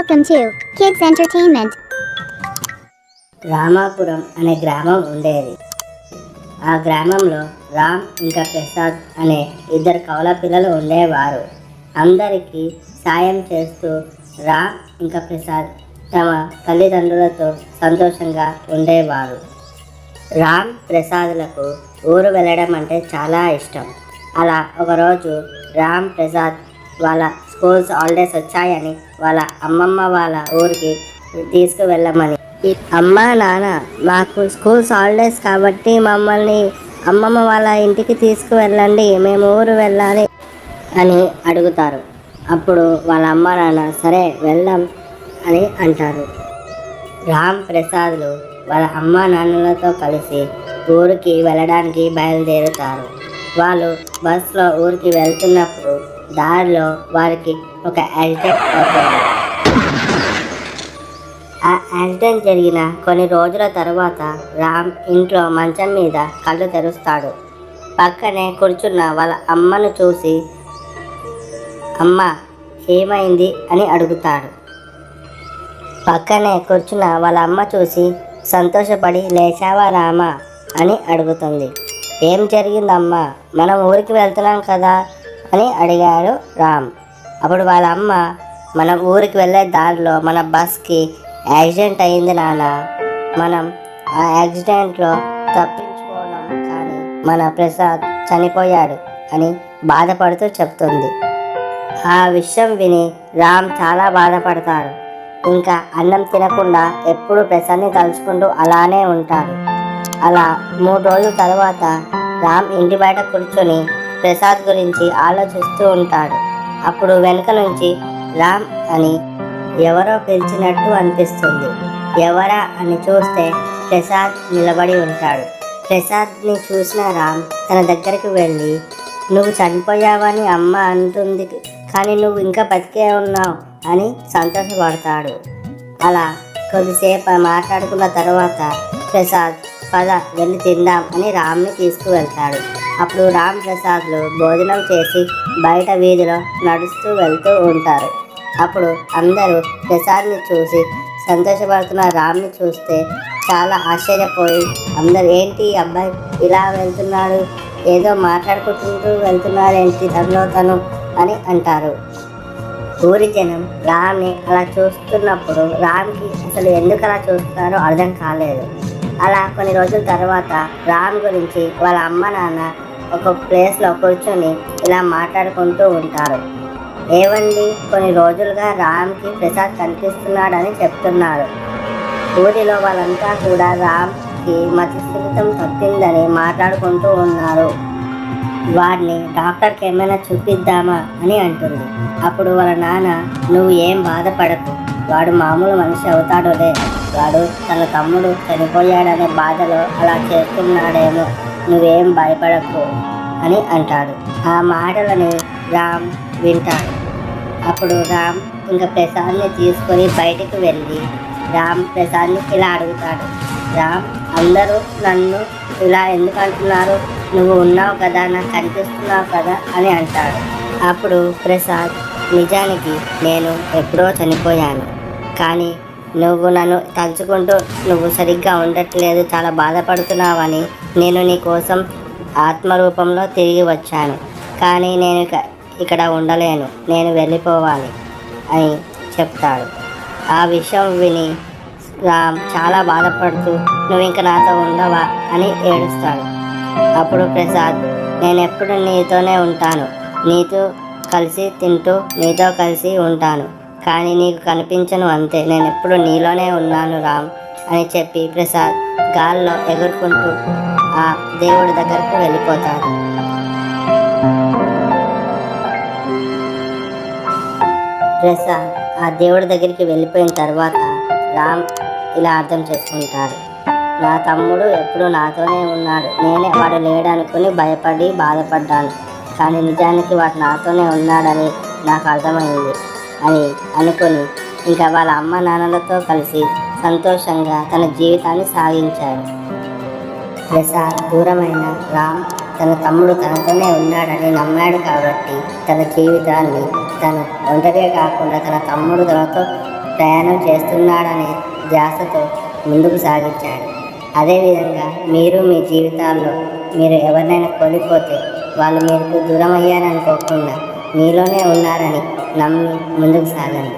Welcome to Kids Entertainment. Ramapuram అనే గ్రామం ఉండేది. ఆ గ్రామంలో రామ్ ఇంకా ప్రసాద్ అనే ఇద్దరు కవల పిల్లలు ఉండేవారు. అందరికీ సాయం చేస్తూ రామ్ ఇంకా ప్రసాద్ తమ తల్లిదండ్రులతో సంతోషంగా ఉండేవారు. రామ్ ప్రసాద్లకు ఊరు వెళ్ళడం అంటే చాలా ఇష్టం. అలా ఒకరోజు రామ్ ప్రసాద్ వాళ్ళ స్కూల్స్ హాలిడేస్ వచ్చాయని వాళ్ళ అమ్మమ్మ వాళ్ళ ఊరికి తీసుకువెళ్ళమని, అమ్మా నాన్న మాకు స్కూల్స్ హాలిడేస్ కాబట్టి మమ్మల్ని అమ్మమ్మ వాళ్ళ ఇంటికి తీసుకువెళ్ళండి, మేము ఊరు వెళ్ళాలి అని అడుగుతారు. అప్పుడు వాళ్ళ అమ్మ నాన్న సరే వెళ్దాం అని అంటారు. రామ్ ప్రసాద్లు వాళ్ళ అమ్మ నాన్నలతో కలిసి ఊరికి వెళ్ళడానికి బయలుదేరుతారు. వాళ్ళు బస్లో ఊరికి వెళ్తున్నప్పుడు దారిలో వారికి ఒక యాక్సిడెంట్ అవుతుంది. ఆ యాక్సిడెంట్ జరిగిన కొన్ని రోజుల తర్వాత రామ్ ఇంట్లో మంచం మీద కళ్ళు తెరుస్తాడు. పక్కనే కూర్చున్న వాళ్ళ అమ్మను చూసి అమ్మ ఏమైంది అని అడుగుతాడు. పక్కనే కూర్చున్న వాళ్ళ అమ్మ చూసి సంతోషపడి లేచావా రామా అని అడుగుతుంది. ఏం జరిగిందమ్మా, మనం ఊరికి వెళ్తున్నాం కదా అని అడిగాడు రామ్. అప్పుడు వాళ్ళ అమ్మ, మనం ఊరికి వెళ్ళే దారిలో మన బస్కి యాక్సిడెంట్ అయింది నాన్న, మనం ఆ యాక్సిడెంట్లో తప్పించుకోవడం కానీ మన ప్రసాద్ చనిపోయాడు అని బాధపడుతూ చెప్తుంది. ఆ విషయం విని రామ్ చాలా బాధపడతాడు. ఇంకా అన్నం తినకుండా ఎప్పుడు ప్రసాద్ని తలుచుకుంటూ అలానే ఉంటాడు. అలా 3 రోజుల తర్వాత రామ్ ఇంటి బయట కూర్చొని ప్రసాద్ గురించి ఆలోచిస్తూ ఉంటాడు. అప్పుడు వెనుక నుంచి రామ్ అని ఎవరో పిలిచినట్టు అనిపిస్తుంది. ఎవరా అని చూస్తే ప్రసాద్ నిలబడి ఉంటాడు. ప్రసాద్ని చూసిన రామ్ తన దగ్గరికి వెళ్ళి, నువ్వు చనిపోయావని అమ్మ అంటుంది కానీ నువ్వు ఇంకా బతికే ఉన్నావు అని సంతోషపడతాడు. అలా కొద్దిసేపు మాట్లాడుకున్న తర్వాత ప్రసాద్ పద వెళ్ళి తిందాం అని రామ్ని తీసుకువెళ్తాడు. అప్పుడు రామ్ ప్రసాద్లు భోజనం చేసి బయట వీధిలో నడుస్తూ వెళ్తూ ఉంటారు. అప్పుడు అందరూ ప్రసాద్ని చూసి సంతోషపడుతున్న రామ్ని చూస్తే చాలా ఆశ్చర్యపోయి అందరూ ఏంటి అబ్బాయి ఇలా వెళ్తున్నాడు, ఏదో మాట్లాడుకుంటూ వెళ్తున్నారేంటి తనలో తను అని అంటారు. ఊరి జనం రామ్ని అలా చూస్తున్నప్పుడు రామ్కి అసలు ఎందుకు అలా చూస్తున్నారో అర్థం కాలేదు. అలా కొన్ని రోజుల తర్వాత రామ్ గురించి వాళ్ళ అమ్మ నాన్న ఒక ప్లేస్లో కూర్చొని ఇలా మాట్లాడుకుంటూ ఉంటారు. ఏవండి, కొన్ని రోజులుగా రామ్కి ప్రసాద్ కనిపిస్తున్నాడని చెప్తున్నారు. ఊరిలో వాళ్ళంతా కూడా రామ్కి మతిస్థిమితం తప్పిందని మాట్లాడుకుంటూ ఉన్నారు. వాడిని డాక్టర్కి ఏమైనా చూపిద్దామా అని అంటుంది. అప్పుడు వాళ్ళ నాన్న, నువ్వు ఏం బాధపడకు, వాడు మామూలు మనిషి అవుతాడులే, వాడు తన తమ్ముడు చనిపోయాడనే బాధలో అలా చేస్తున్నాడేమో, నువ్వేం భయపడకు అని అంటాడు. ఆ మాటలని రామ్ వింటాడు. అప్పుడు రామ్ ఇంకా ప్రసాద్ని తీసుకొని బయటికి వెళ్ళి రామ్ ప్రసాద్ని ఇలా అడుగుతాడు. రామ్, అందరూ నన్ను ఇలా ఎందుకు అంటున్నారు, నువ్వు ఉన్నావు కదా, నాకు కనిపిస్తున్నావు కదా అని అంటాడు. అప్పుడు ప్రసాద్, నిజానికి నేను ఎప్పుడో చనిపోయాను, కానీ నువ్వు నన్ను తలుచుకుంటూ నువ్వు సరిగ్గా ఉండట్లేదు, చాలా బాధపడుతున్నావని నేను నీ కోసం ఆత్మరూపంలో తిరిగి వచ్చాను, కానీ నేను ఇక్కడ ఉండలేను, నేను వెళ్ళిపోవాలి అని చెప్తాడు. ఆ విషయం విని రామ్ చాలా బాధపడుతూ నువ్వు ఇంక నాతో ఉండవా అని ఏడుస్తాడు. అప్పుడు ప్రసాద్, నేను ఎప్పుడు నీతోనే ఉంటాను, నీతో కలిసి తింటూ నీతో కలిసి ఉంటాను, కానీ నీకు కనిపించను అంతే, నేను ఎప్పుడు నీలోనే ఉన్నాను రామ్ అని చెప్పి ప్రసాద్ గాల్లో ఎగురుకుంటూ ఆ దేవుడి దగ్గరకు వెళ్ళిపోతాడు. ప్రసాద్ ఆ దేవుడి దగ్గరికి వెళ్ళిపోయిన తర్వాత రామ్ ఇలా అర్థం చేసుకుంటాడు. నా తమ్ముడు ఎప్పుడు నాతోనే ఉన్నాడు, నేనే వాడు లేడనుకుని భయపడి బాధపడ్డాను, కానీ నిజానికి వాడు నాతోనే ఉన్నాడని నాకు అర్థమైంది అని అనుకుని ఇంకా వాళ్ళ అమ్మ నాన్నలతో కలిసి సంతోషంగా తన జీవితాన్ని సాగించాడు. ప్రసాద్ దూరమైన రామ్ తన తమ్ముడు తనతోనే ఉన్నాడని నమ్మాడు కాబట్టి తన జీవితాన్ని తను ఒంటరిగా కాకుండా తన తమ్ముడు తనతో ప్రయాణం చేస్తున్నాడనే ధ్యాసతో ముందుకు సాగించాడు. అదేవిధంగా మీరు మీ జీవితాల్లో మీరు ఎవరినైనా కోల్పోతే వాళ్ళు మీకు దూరం అయ్యారనుకోకుండా మీలోనే ఉన్నారని నమ్మి ముందుకు సాగండి.